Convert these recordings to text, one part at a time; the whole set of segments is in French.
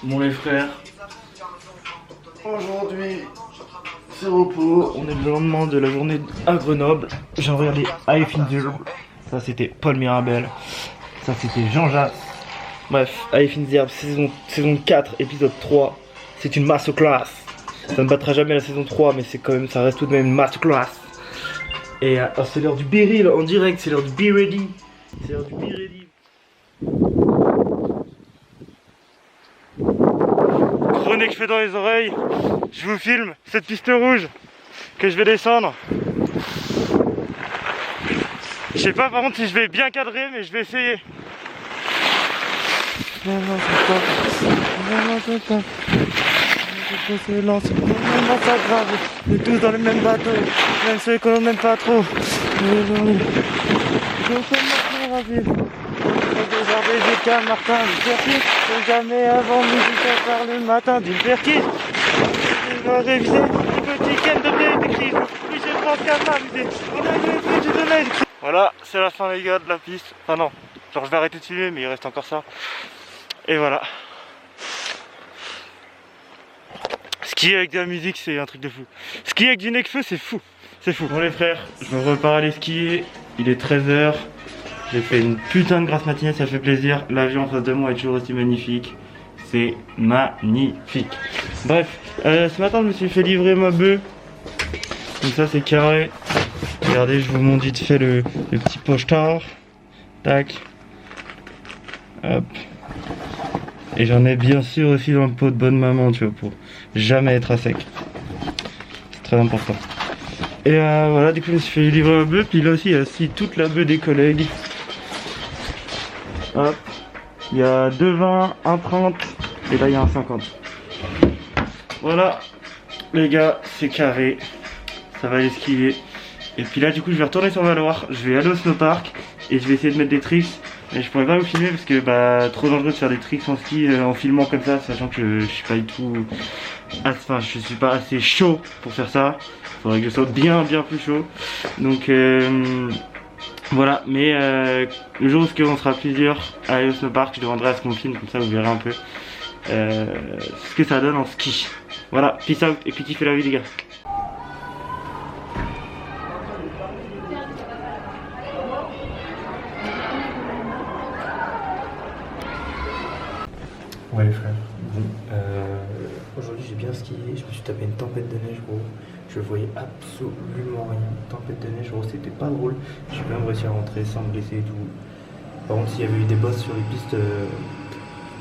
Bon les frères, aujourd'hui c'est repos, on est le lendemain de la journée à Grenoble. J'ai regardé I Finzer, ça c'était Paul Mirabel, ça c'était Jean Jass. Bref, I Finzer saison 4 épisode 3, c'est une masterclass. Ça ne battra jamais la saison 3 mais c'est quand même, ça reste tout de même une masterclass. Et c'est l'heure du Be Real en direct, c'est l'heure du Be Ready. C'est l'heure du Be Ready. Prenez que je fais dans les oreilles, je vous filme cette piste rouge que je vais descendre. Je sais pas par contre si je vais bien cadrer, mais je vais essayer. C'est lent, c'est vraiment pas grave. On est tous dans le même bateau, même ceux que l'on n'aime pas trop. Jusqu'à Martin Luther King, jamais avant midi par le matin du Perkis. Je vais réviser le petit Ken de bien écrit. Oui, je pense qu'à m'amuser. On a eu du donner. Voilà, c'est la fin les gars de la piste. Enfin non, genre je vais arrêter de filmer mais il reste encore ça. Et voilà. Skier avec de la musique c'est un truc de fou. Skier avec du Necfeu c'est fou. C'est fou. Bon les frères, je me repars aller skier. Il est 13h. J'ai fait une putain de grasse matinée, ça fait plaisir. L'avion en face de moi est toujours aussi magnifique. C'est magnifique. Bref, ce matin je me suis fait livrer ma bœuf. Donc ça c'est carré. Regardez, je vous montre vite fait le petit pochetard. Tac. Hop. Et j'en ai bien sûr aussi dans le pot de bonne maman, tu vois, pour jamais être à sec. C'est très important. Et voilà, du coup je me suis fait livrer ma bœuf. Puis là aussi il y a aussi toute la bœuf des collègues. Hop, il y a 2,20, 1,30 et là il y a 1,50. Voilà, les gars, c'est carré. Ça va aller skier. Et puis là, du coup, je vais retourner sur Valoir. Je vais aller au snowpark et je vais essayer de mettre des tricks. Mais je pourrais pas vous filmer parce que bah trop dangereux de faire des tricks en ski en filmant comme ça, sachant que je suis pas du tout. Enfin, je suis pas assez chaud pour faire ça. Faudrait que je sois bien plus chaud. Donc voilà, mais le jour où on sera plusieurs à aller au snowpark, je demanderai à ce qu'on filme, comme ça vous verrez un peu ce que ça donne en ski. Voilà, peace out et puis kiffez la vie les gars. Ouais les frères, bon, aujourd'hui j'ai bien skié, je me suis tapé une tempête de neige gros. Je voyais absolument rien. Tempête de neige, gros, c'était pas drôle. J'ai même réussi à rentrer sans me blesser et tout. Par contre, s'il y avait eu des bosses sur les pistes,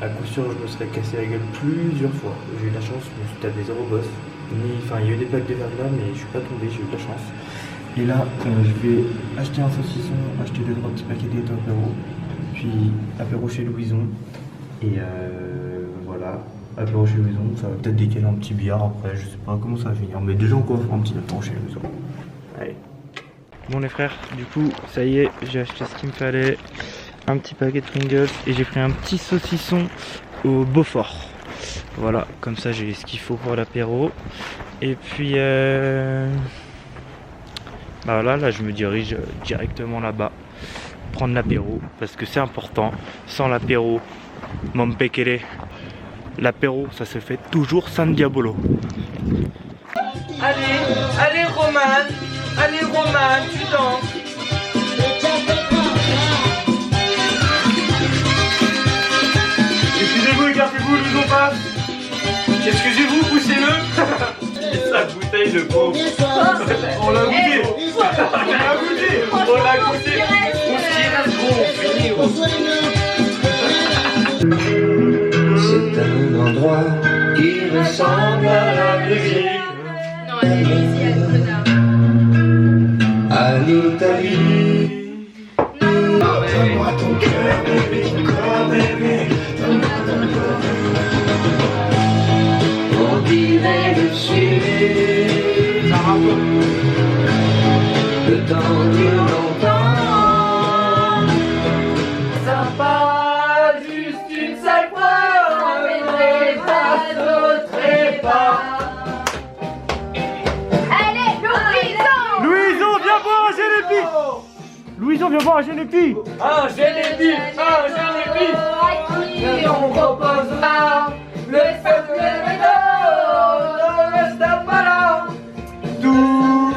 à coup sûr, je me serais cassé la gueule plusieurs fois. J'ai eu de la chance, je me suis tapé 0 boss. Enfin, il y a eu des plaques de verglas, mais je suis pas tombé, j'ai eu de la chance. Et là, je vais acheter un saucisson, acheter 2-3 petits paquets d'apéro, puis apéro chez Louison. Et voilà. Apéro chez Louison, ça va peut-être décaler un petit billard après, je sais pas comment ça va finir, mais déjà on coffre un petit apéro chez Louison. Allez. Bon les frères, du coup ça y est, j'ai acheté ce qu'il me fallait, un petit paquet de Pringles et j'ai pris un petit saucisson au Beaufort. Voilà, comme ça j'ai ce qu'il faut pour l'apéro. Et puis bah là je me dirige directement là-bas, prendre l'apéro, parce que c'est important, sans l'apéro, mon pékélé. L'apéro, ça se fait toujours San Diabolo. Allez Roman, tu danses. Excusez-vous, écartez-vous, nous on passe. Excusez-vous, poussez-le. Et sa bouteille de pauvre. On l'a goûté. On l'a goûté. On se tire gros, on finit gros. C'est un endroit qui ressemble à la Belgique, Non, elle est ici à Grenoble. à l'Italie. Donne-moi ton cœur, bébé, ton corps, bébé. Donne-moi ton corps. On dirait le suivre. Le temps dure longtemps. Ça part juste une seule fois. On pas d'autre pas. Allez, Louison! Louison, viens boire un Génépi. Louison, viens boire un Génépi. Un Génépi, un Génépi. À qui Et on reposera Le peuple ne reste pas là. Tout Non,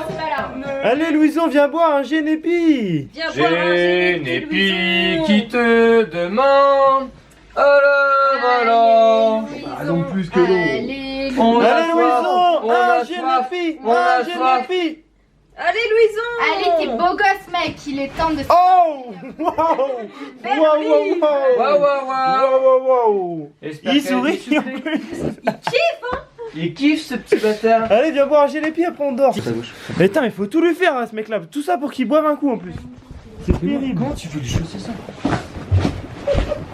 c'est pas là. Allez Louison, viens boire un Génépi. Viens boire un Génépi qui te demande. Alors, non plus que l'eau. Allez, On a Allez soif, Louison, on un a soif, Génépi, on a un soif. Génépi. Allez, Louison! Allez, t'es beau gosse, mec. Il est temps de. Oh, wow, wow, wow, Waouh, waouh, waouh. wow, wow. J'espère Il qu'elle sourit est en essoufflée. plus. Il kiffe ce petit bâtard. Allez, viens boire un Génépi, après on dort. Mais putain, mais faut tout lui faire à ce mec-là. Tout ça pour qu'il boive un coup en plus. C'est terrible. Comment tu veux lui chausser ça?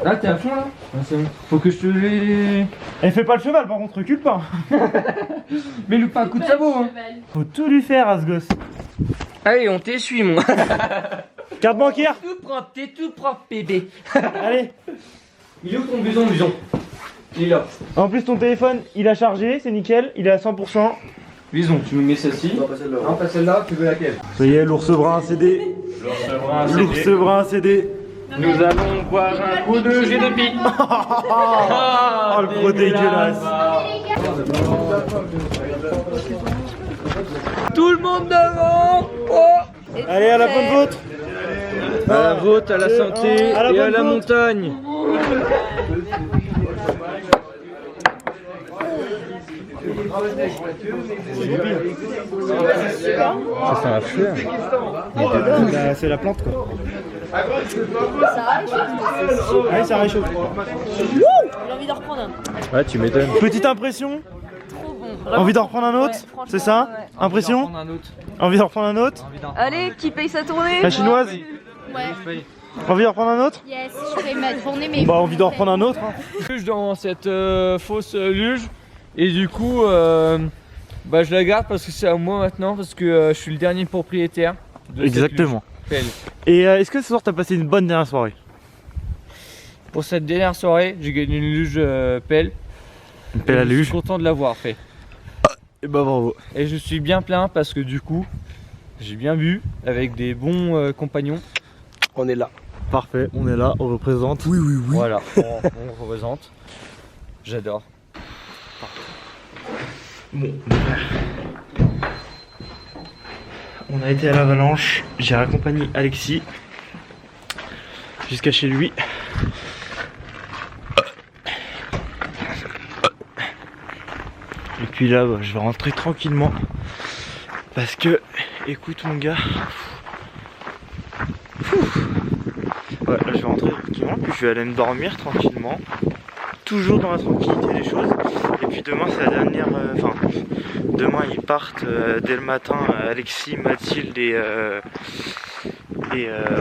Là, t'es à fond là? C'est bon. Faut que je te les. Elle fait pas le cheval, par contre, recule pas. Mais loupe pas un coup de sabot, hein. Faut tout lui faire à ce gosse. Allez, on t'essuie, moi. Carte bancaire. T'es tout propre, bébé. Allez. Il est où ton bison? Il est là. En plus, ton téléphone, il a chargé, c'est nickel, il est à 100%. Bison, tu nous mets celle-ci. Non, pas celle-là. Non, pas celle-là, tu veux laquelle? Ça y est, l'ours brun a cédé. L'ours brun a cédé. Nous allons boire un coup de Génépi. Oh, le gros dégueulasse. Tout le monde devant. Oh. Allez, à la bonne vôtre. À la vôtre, à la santé à la et à bonne la vôtre. montagne. Ça sent la fleur. C'est la plante quoi. Allez, ça réchauffe. J'ai envie d'en reprendre un. Ouais, tu m'étonnes. Petite impression. Trop bon. Envie d'en reprendre un autre, franchement, c'est ça? ouais. Impression? Un autre. Envie d'en reprendre un autre? Allez, qui paye sa tournée? La chinoise? Ouais. Envie d'en reprendre un autre? Yes, je fais ma tournée, mais. Bah, envie d'en reprendre un autre. Hein. Luge dans cette fausse luge et du coup bah je la garde parce que c'est à moi maintenant parce que je suis le dernier propriétaire de Exactement. cette luge. Et est-ce que ce soir t'as passé une bonne dernière soirée? Pour cette dernière soirée j'ai gagné une luge pelle. Une pelle à Je suis luge. content de l'avoir fait Et bah bravo. et je suis bien plein parce que du coup j'ai bien bu avec des bons compagnons. On est là. Parfait, on est là, on représente. Oui, oui, oui. Voilà, on représente. J'adore. Bon, on a été à l'Avalanche, j'ai accompagné Alexis jusqu'à chez lui. Et puis là, bah, je vais rentrer tranquillement parce que, écoute mon gars, ouais, là je vais rentrer tranquillement, puis je vais aller me dormir tranquillement, toujours dans la tranquillité des choses. Et puis demain c'est la dernière, demain ils partent dès le matin, Alexis, Mathilde et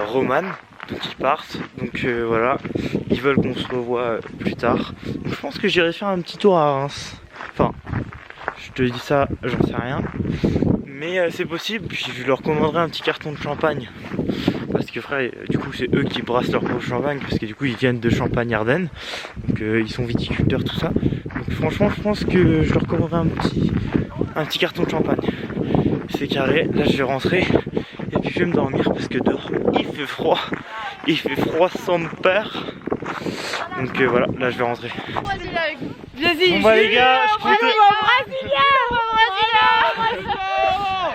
Romane, donc ils partent, donc voilà, ils veulent qu'on se revoie plus tard. Donc je pense que j'irai faire un petit tour à Reims, enfin je te dis ça, j'en sais rien, mais c'est possible, puis je leur commanderai un petit carton de champagne. Parce que frère, du coup c'est eux qui brassent leur propre champagne, parce que du coup ils viennent de Champagne-Ardenne, donc ils sont viticulteurs tout ça. Donc franchement je pense que je leur commanderai un petit carton de champagne. C'est carré, là je vais rentrer et puis je vais me dormir parce que dehors il fait froid sans me peur. Donc voilà, là je vais rentrer. Vas-y, Bon bah les gars, je compte...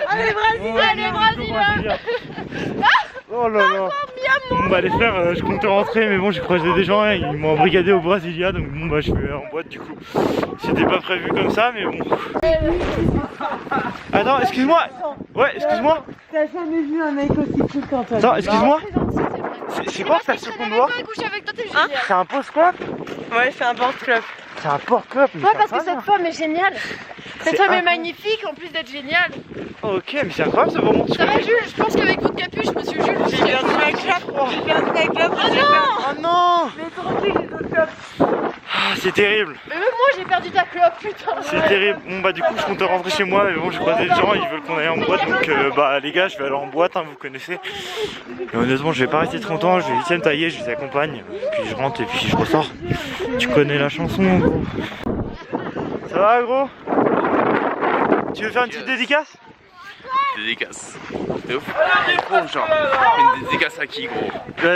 Allez, Brésil! Oh là là. Bon bah les frères, je comptais rentrer mais bon j'ai croisé des gens, hein, ils m'ont embrigadé au Brasilia, donc bon bah je vais en boîte du coup. C'était pas prévu comme ça mais bon. Attends, excuse-moi. Ouais, excuse-moi. T'as jamais vu un mec aussi cool qu'Antoine? Attends, excuse-moi. C'est quoi ça, ce qu'on doit? C'est un post-club? Ouais, c'est un board club. C'est un porte-club. Ouais, parce que cette femme est géniale. Cette femme est magnifique, en plus d'être géniale. Ok, mais c'est incroyable ce moment. Ça va, Jules? Je pense qu'avec votre capuche, monsieur Jules, vous J'ai perdu ma clope. J'ai perdu ma clope. Oh non. Mais tranquille, j'ai d'autres clopes. Ah, c'est terrible. Mais même moi, j'ai perdu ta clope, putain. C'est terrible. Bon bah du coup je comptais rentrer chez moi mais bon j'ai croisé des gens, ils veulent qu'on aille en boîte donc bah les gars je vais aller en boîte, hein, vous connaissez. Et honnêtement je vais pas rester trop longtemps, je vais vite me tailler, je les accompagne, puis je rentre et puis je ressors. Tu connais la chanson gros. Ça va gros? Tu veux faire une petite dédicace? dédicace. De ouf. Gros, genre, une dédicace à qui, gros?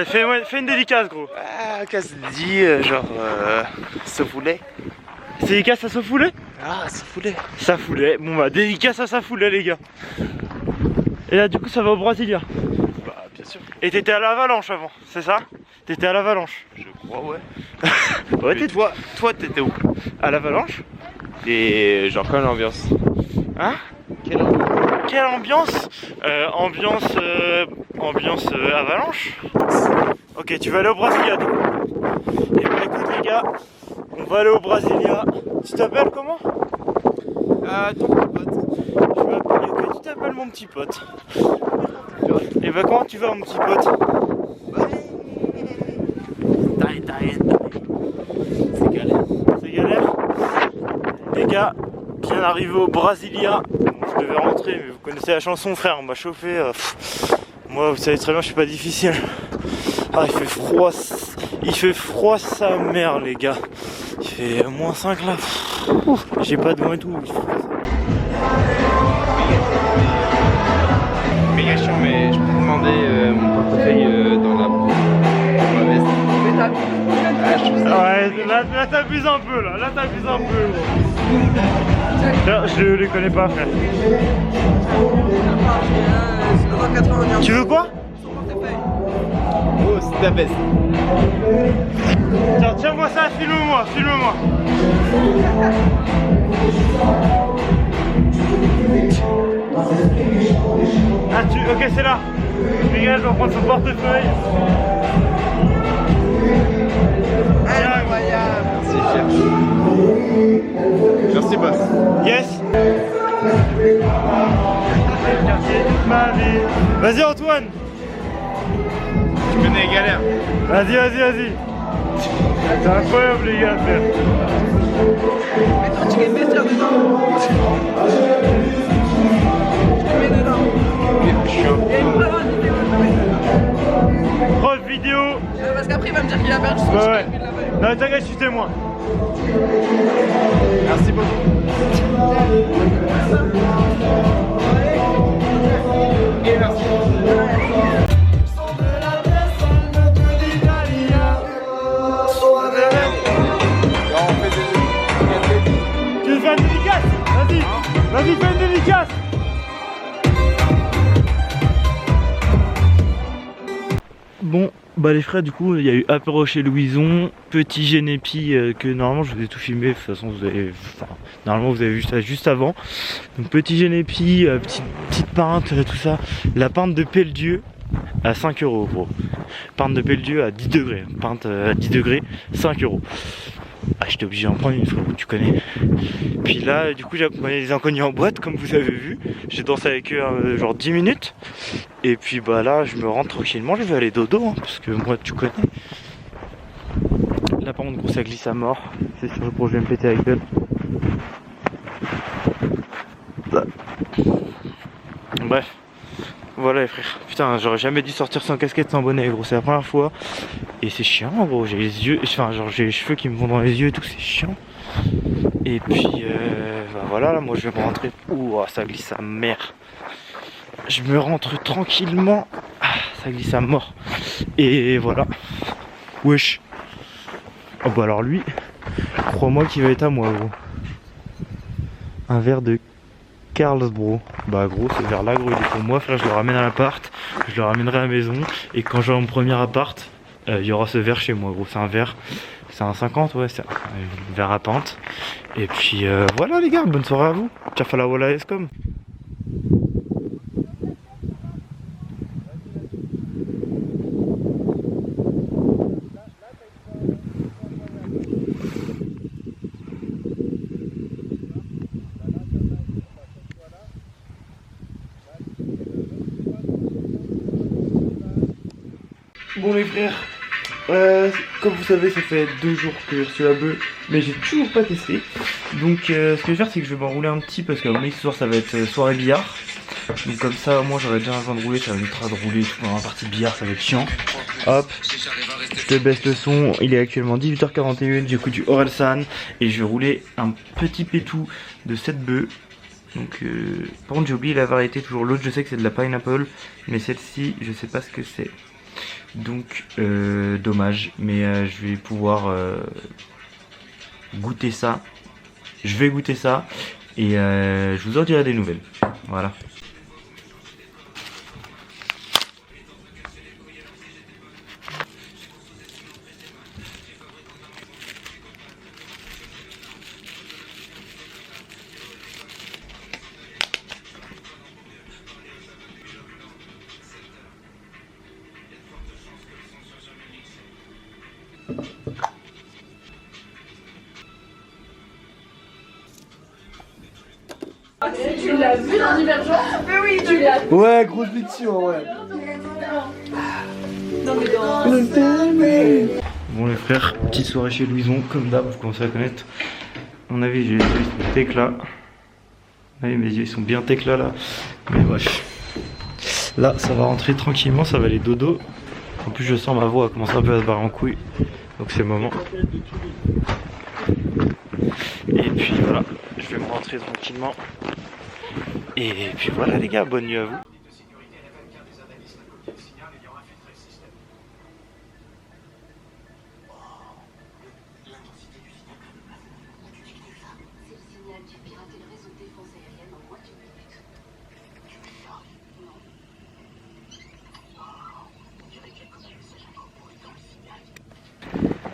Fais une dédicace, gros. Ah, qu'est-ce que dit, genre, Sofoulet. Dédicace à Sofoulet? Ah, Sofoulet. Safoulet, bon bah dédicace à Safoulet les gars. Et là du coup ça va au Brasilia. Bah bien sûr. Et t'étais à l'Avalanche avant, c'est ça? T'étais à l'Avalanche. Je crois ouais. Ouais Mais toi t'étais où? à l'Avalanche. Et genre quelle ambiance? Hein? Quelle ambiance? Quelle ambiance? Ambiance Avalanche. Ok, tu vas aller au Brasilia du coup. Et bah écoute les gars, on va aller au Brasilia. Tu t'appelles comment? Ton pote. Je m'appelle, ok, tu t'appelles mon petit pote. Et bah comment tu vas mon petit pote? C'est galère. C'est galère. Les gars, bien arrivé au Brasilia. Bon, je devais rentrer, mais vous connaissez la chanson frère, on m'a chauffé. Moi vous savez très bien, je suis pas difficile. Ah il fait froid sa mère les gars. Il fait -5 là. J'ai pas de gants et tout. Méga chiant, mais je peux te demander mon portefeuille dans ma veste. Ouais, là t'abuses un peu là t'abuses un peu gros. Là, je les connais pas frère. Tu veux quoi? Oh, c'est ta veste. Tiens-moi ça, filme-moi. Ah ok c'est là. Miguel va prendre son portefeuille. Incroyable. C'est cher. Merci boss. Yes. Vas-y Antoine. Tu connais les galères. Vas-y. C'est incroyable les gars à faire. Tu peux mettre dedans. Grosse vidéo. Parce qu'après il va me dire qu'il a perdu son Ouais. Non t'inquiète, je suis témoin. Merci beaucoup. Et merci. Tu veux faire une dédicace? Vas-y, fais une dédicace. Bon, bah les frères, du coup, il y a eu apéro chez Louison, petit génépi que normalement je vous ai tout filmé, de toute façon normalement vous avez vu ça juste avant. Donc petit génépi, petite pinte, tout ça. La pinte de Peldieu à 5 € gros. Pinte de Peldieu à 10 degrés, pinte à 10 degrés, 5 €. Ah, j'étais obligé d'en prendre une, frérot, tu connais. Puis là, du coup, j'ai accompagné les inconnus en boîte, comme vous avez vu. J'ai dansé avec eux genre 10 minutes. Et puis bah là, je me rentre tranquillement. Je vais aller dodo, hein, parce que moi, tu connais. Là, par contre, gros, ça glisse à mort. C'est sûr, gros, je vais me péter la gueule. Bref. Voilà les frères, putain j'aurais jamais dû sortir sans casquette, sans bonnet gros, c'est la première fois. Et c'est chiant gros, j'ai les yeux, enfin genre j'ai les cheveux qui me vont dans les yeux et tout, c'est chiant. Et puis bah voilà, là moi je vais me rentrer, ouh ça glisse à mère. Je me rentre tranquillement, ça glisse à mort. Et voilà, wesh. Oh bah alors lui, crois-moi qu'il va être à moi gros. Un verre de Carlsbro. Bah gros c'est vers là gros, il est pour moi frère, je le ramène à l'appart, je le ramènerai à la maison et quand j'aurai mon premier appart, il y aura ce verre chez moi gros, c'est un verre, c'est un 50 ouais, c'est un verre à pinte. Et puis voilà les gars, bonne soirée à vous, Tchafala Wala Escom. Bon les frères, comme vous savez ça fait 2 jours que j'ai reçu la bœuf, mais j'ai toujours pas testé. Donc ce que je vais faire c'est que je vais m'enrouler un petit parce qu'à mon avis ce soir ça va être soirée billard. Donc comme ça moi j'aurai déjà besoin de rouler, ça va m'évitera de rouler dans la partie billard, ça va être chiant. Hop, je te baisse le son, il est actuellement 18h41, j'écoute du Orelsan et je vais rouler un petit pétou de 7 bœufs. Donc par contre j'ai oublié la variété toujours. L'autre je sais que c'est de la pineapple, mais celle-ci je sais pas ce que c'est. Donc dommage, mais je vais pouvoir goûter ça. Je vais goûter ça et je vous en dirai des nouvelles. Voilà. Tu l'as vu dans Divergent? Mais oui, tu l'as vu. Ouais, grosse lecture, ouais. Bon les frères, petite soirée chez Louison, comme d'hab, vous commencez à connaître. À mon avis, j'ai les yeux sont tech là. Ouais, mes yeux ils sont bien tech là. Mais bref. Là, ça va rentrer tranquillement, ça va aller dodo. En plus, je sens ma voix commencer un peu à se barrer en couille. Donc c'est le moment. Et puis voilà, je vais me rentrer tranquillement. Et puis voilà les gars, bonne nuit à vous.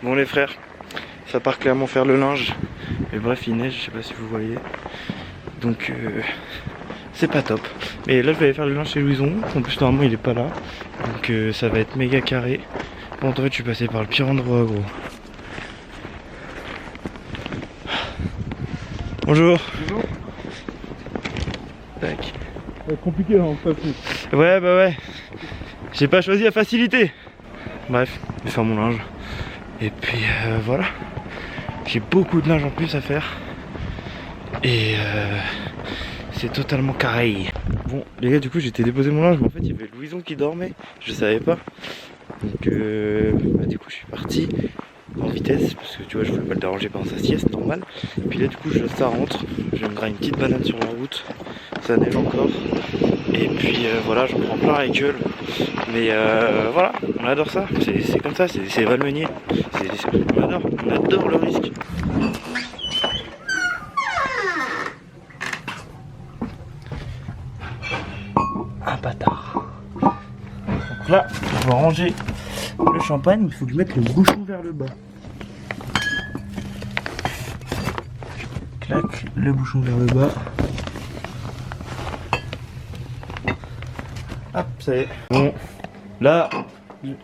Bon les frères, ça part clairement faire le linge. Mais bref, il neige, je sais pas si vous voyez. Donc c'est pas top. Mais là je vais aller faire le linge chez Louison. En plus normalement il est pas là. Donc ça va être méga carré. Bon en fait je suis passé par le pire endroit gros. Bonjour. Bonjour. Tac. Compliqué là, en fait. Ouais bah ouais. J'ai pas choisi la facilité. Bref, je vais faire mon linge. Et puis voilà. J'ai beaucoup de linge en plus à faire. Et c'est totalement carré. Bon les gars, du coup j'étais déposé mon linge, mais en fait il y avait Louison qui dormait. Je savais pas. Donc du coup je suis parti en vitesse parce que tu vois je voulais pas le déranger pendant sa sieste, normal. Et puis là du coup ça rentre. Je vais me grailler une petite banane sur la route. Ça neige encore. Et puis voilà, j'en prends plein la gueule. Mais voilà, on adore ça. C'est comme ça, c'est Valmeunier. On adore le risque. Un bâtard. Donc là, je vais ranger le champagne. Il faut que je mette le bouchon vers le bas. Clac, le bouchon vers le bas. Hop, ça y est. Bon, là,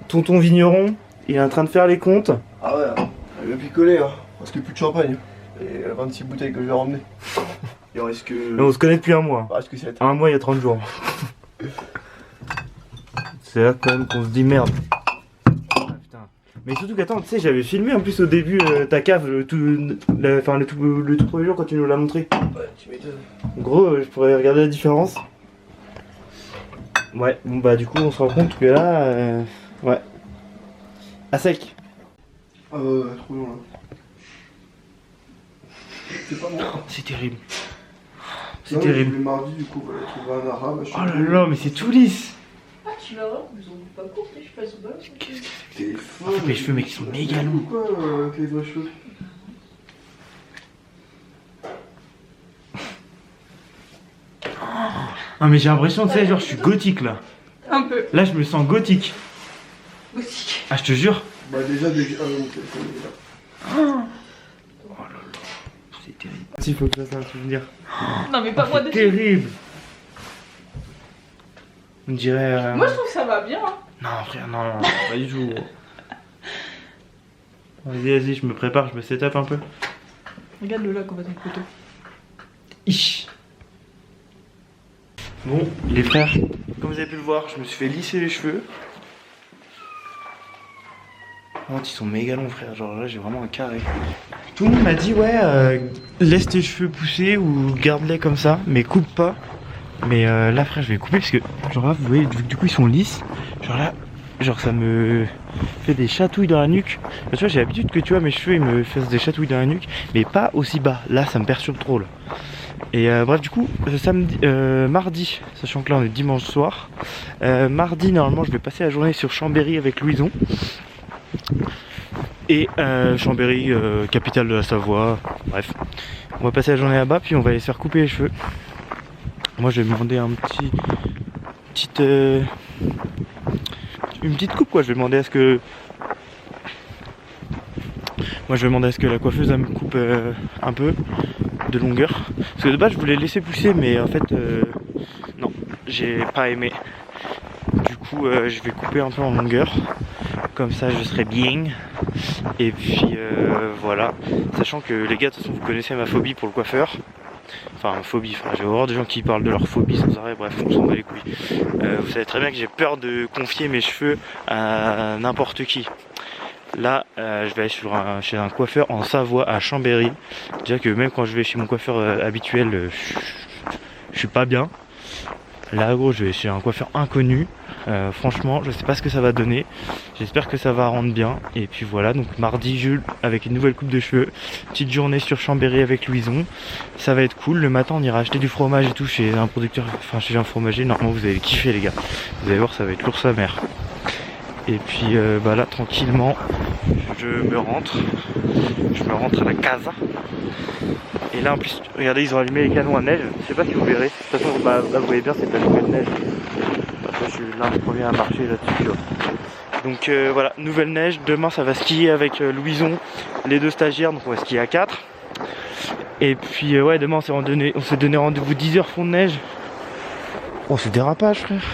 tonton vigneron, il est en train de faire les comptes. Ah ouais, il va picoler, hein, parce qu'il n'y a plus de champagne. Et 26 bouteilles que je vais ramener. Il en reste que. Mais on se connaît depuis un mois. Il reste que 7. Un mois, il y a 30 jours. C'est là quand même qu'on se dit merde. Ah, putain. Mais surtout qu'attends, tu sais, j'avais filmé en plus au début ta cave, le tout premier jour quand tu nous l'as montré. Ouais, tu m'étonnes. En gros, je pourrais regarder la différence. Ouais, bon bah du coup on se rend compte que là, ouais, à sec. Ah ouais, trop long là. C'est pas bon. C'est terrible. C'est Non, terrible. Le mardi, du coup, voilà, trouver un arabe. Oh là là, mais c'est tout lisse. Ah, tu vas voir, ils ont pas courté, je passe au bas. Qu'est-ce que T'es c'est que mes cheveux, mec, ils sont méga longs. Quoi, avec les vrais cheveux? Non mais j'ai l'impression, tu sais, genre je suis gothique là. Un peu. Là je me sens gothique. Gothique. Ah je te jure. Bah déjà, mon téléphone est là. Oh là là, c'est terrible. Il faut que ça soit un souvenir. Non, mais pas moi C'est dessus. terrible. On dirait... Moi, je trouve que ça va bien. Hein. Non frère, non, pas du tout. Vas-y, je me prépare, je me set-up un peu. Regarde-le là, qu'on va dans le poteau. Ich. Bon, les frères, comme vous avez pu le voir, je me suis fait lisser les cheveux. Oh, ils sont méga longs, frère. Genre là, j'ai vraiment un carré. Tout le monde m'a dit, ouais, laisse tes cheveux pousser ou garde-les comme ça, mais coupe pas. Mais là, frère, je vais couper parce que, genre là, vous voyez, du coup, ils sont lisses. Genre là, genre ça me fait des chatouilles dans la nuque. Tu vois, j'ai l'habitude que tu vois, mes cheveux, ils me fassent des chatouilles dans la nuque, mais pas aussi bas. Là, ça me perturbe trop, là. Et bref, du coup, mardi, sachant que là on est dimanche soir, mardi normalement je vais passer la journée sur Chambéry avec Louison. Et Chambéry, capitale de la Savoie, bref. On va passer la journée là-bas, puis on va aller se faire couper les cheveux. Moi je vais demander une petite coupe quoi, je vais demander à ce que... Moi je vais demander à ce que la coiffeuse elle me coupe un peu de longueur. Parce que de base je voulais laisser pousser mais en fait non, j'ai pas aimé. Du coup je vais couper un peu en longueur. Comme ça je serai bien. Et puis voilà. Sachant que les gars de toute façon vous connaissez ma phobie pour le coiffeur. Enfin phobie, j'ai horreur des gens qui parlent de leur phobie sans arrêt, bref on s'en bat les couilles. Vous savez très bien que j'ai peur de confier mes cheveux à n'importe qui. Là, je vais aller chez un coiffeur en Savoie à Chambéry. Déjà que même quand je vais chez mon coiffeur habituel, je suis pas bien. Là, gros, je vais chez un coiffeur inconnu. Franchement, je sais pas ce que ça va donner. J'espère que ça va rendre bien. Et puis voilà, donc mardi, Jules avec une nouvelle coupe de cheveux. Petite journée sur Chambéry avec Louison. Ça va être cool. Le matin, on ira acheter du fromage et tout chez un producteur, enfin chez un fromager. Normalement, vous allez kiffer, les gars. Vous allez voir, ça va être lourd sa mère. Et puis bah là tranquillement je me rentre à la casa. Et là en plus regardez ils ont allumé les canons à neige. Je sais pas si vous verrez. De toute façon bah, là vous voyez bien c'est pas une nouvelle neige. Enfin, je suis l'un des premiers à marcher là-dessus. Donc voilà, nouvelle neige. Demain ça va skier avec Louison, les deux stagiaires, donc on va skier à 4. Et puis ouais demain on s'est donné rendez-vous 10h fond de neige. Oh c'est dérapage frère.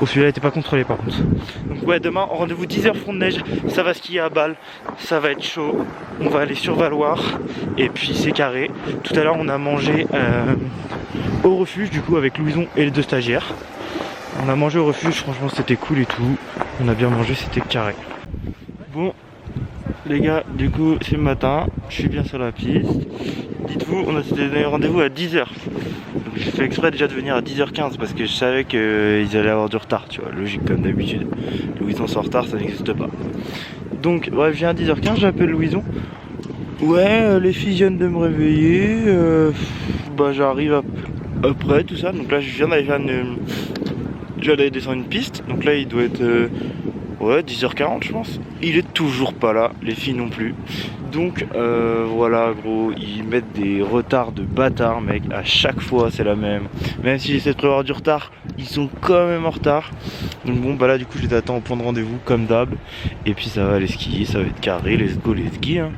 Oh celui-là était pas contrôlé par contre. Donc ouais demain rendez-vous 10h front de neige. Ça va skier à Bâle. Ça va être chaud. On va aller sur Valoir. Et puis c'est carré. Tout à l'heure on a mangé au refuge du coup avec Louison et les deux stagiaires. On a mangé au refuge, franchement c'était cool et tout. On a bien mangé, c'était carré. Bon les gars, du coup c'est le matin. Je suis bien sur la piste. Dites-vous, on a donné rendez-vous à 10h. J'ai fait exprès déjà de venir à 10h15 parce que je savais qu'ils allaient avoir du retard, tu vois, logique comme d'habitude. Louison en retard, ça n'existe pas. Donc, bref, je viens à 10h15, j'appelle Louison. Ouais, les filles viennent de me réveiller. Bah, j'arrive après tout ça. Donc là, je viens d'aller descendre une piste. Donc là, il doit être ouais, 10h40, je pense. Il est toujours pas là, les filles non plus. Donc voilà gros, ils mettent des retards de bâtard mec, à chaque fois c'est la même. Même si j'essaie de prévoir du retard, ils sont quand même en retard. Donc bon bah là du coup je les attends au point de rendez-vous comme d'hab. Et puis ça va aller skier, ça va être carré, let's go les skis hein.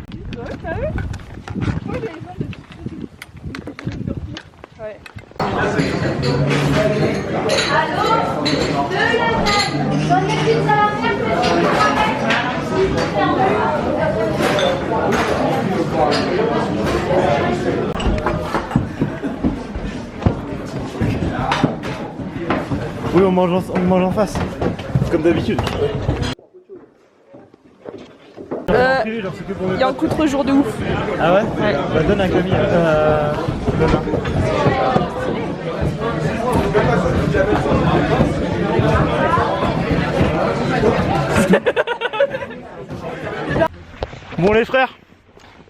Oui, on mange en face, comme d'habitude. Il y a un contre-jour de ouf. Ah ouais, ouais. Bah donne à Camille. Bon les frères,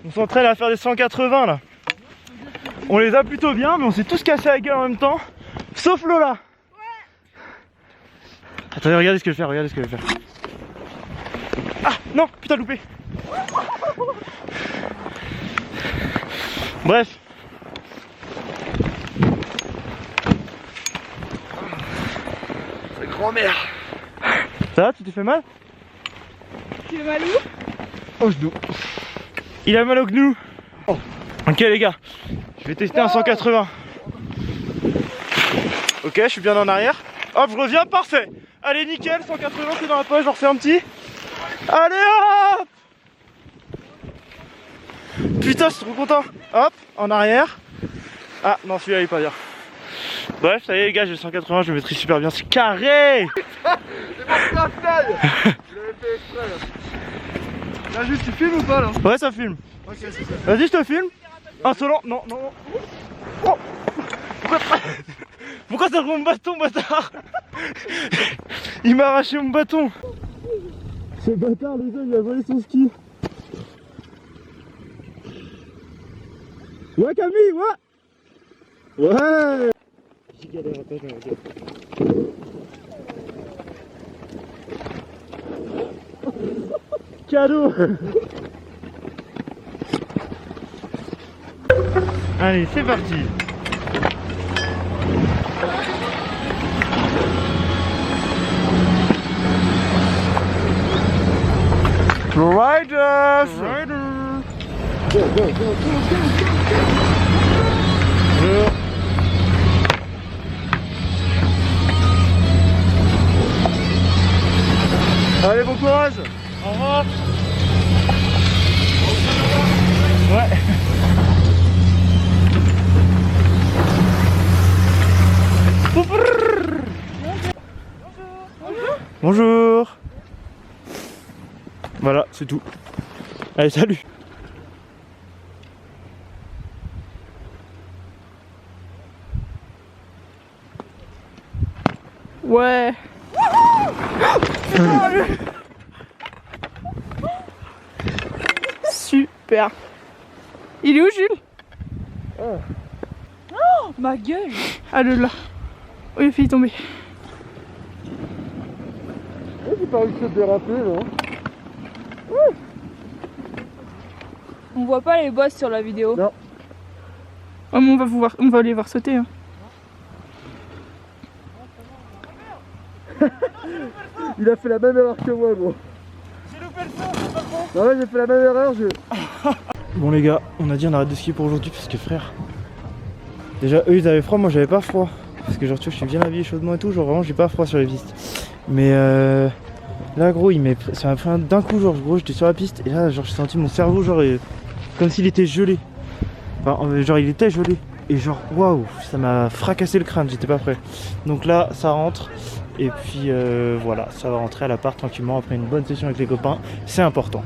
on s'entraîne à faire des 180 là. On les a plutôt bien, mais on s'est tous cassé la gueule en même temps. Sauf Lola. Attendez, regardez ce que je vais faire, Ah non, putain loupé. Bref. Sa grand-mère. Ça va, tu t'es fait mal? Tu es mal où? Au genou. Il a mal au genou. Oh. Ok les gars, je vais tester un 180. Ok, je suis bien en arrière. Hop, je reviens, parfait. Allez, nickel, 180, c'est dans la poche, j'en refais un petit. Allez, hop. Putain, je suis trop content. Hop, en arrière. Ah, non, celui-là, il est pas bien. Bref, ça y est, les gars, j'ai le 180, je le maîtrise super bien, c'est carré. C'est pas la taille. Je l'avais fait exprès là. Là, juste, tu filmes ou pas là? Ouais, ça filme. Ok, c'est ça. Vas-y, je te filme. Insolent, non, non, non. Oh. Pourquoi t'as pris mon bâton, bâtard? Il m'a arraché mon bâton. Ce bâtard, les gars, il a volé son ski. Ouais, Camille, ouais. Ouais. Giga dérapage, regarde. Cadeau. Allez, c'est parti. Riders! Go, go, go, go, go, go. Allez, bon courage. Au revoir. Ouais. Bonjour. Voilà, c'est tout. Allez, salut. Ouais. Super. Il est où, Jules? Oh, ma gueule. Ah, le là. Oh, il a failli tomber. J'ai pas envie de se déraper là. On voit pas les bosses sur la vidéo. Non. Oh, mais on va les voir sauter. Hein. Il a fait la même erreur que moi, gros. J'ai loupé le feu, c'est pas bon. Non, ouais, j'ai fait la même erreur, Bon les gars, on a dit on arrête de skier pour aujourd'hui parce que frère, déjà eux ils avaient froid, moi j'avais pas froid. Parce que genre tu vois je suis bien habillé chaudement et tout, genre vraiment j'ai pas froid sur les pistes. Mais là gros ça m'a pris d'un coup, genre gros j'étais sur la piste et là genre j'ai senti mon cerveau genre comme s'il était gelé. Enfin genre il était gelé. Et genre waouh, ça m'a fracassé le crâne, j'étais pas prêt. Donc là ça rentre. Et puis voilà, ça va rentrer à l'appart tranquillement après une bonne session avec les copains, c'est important.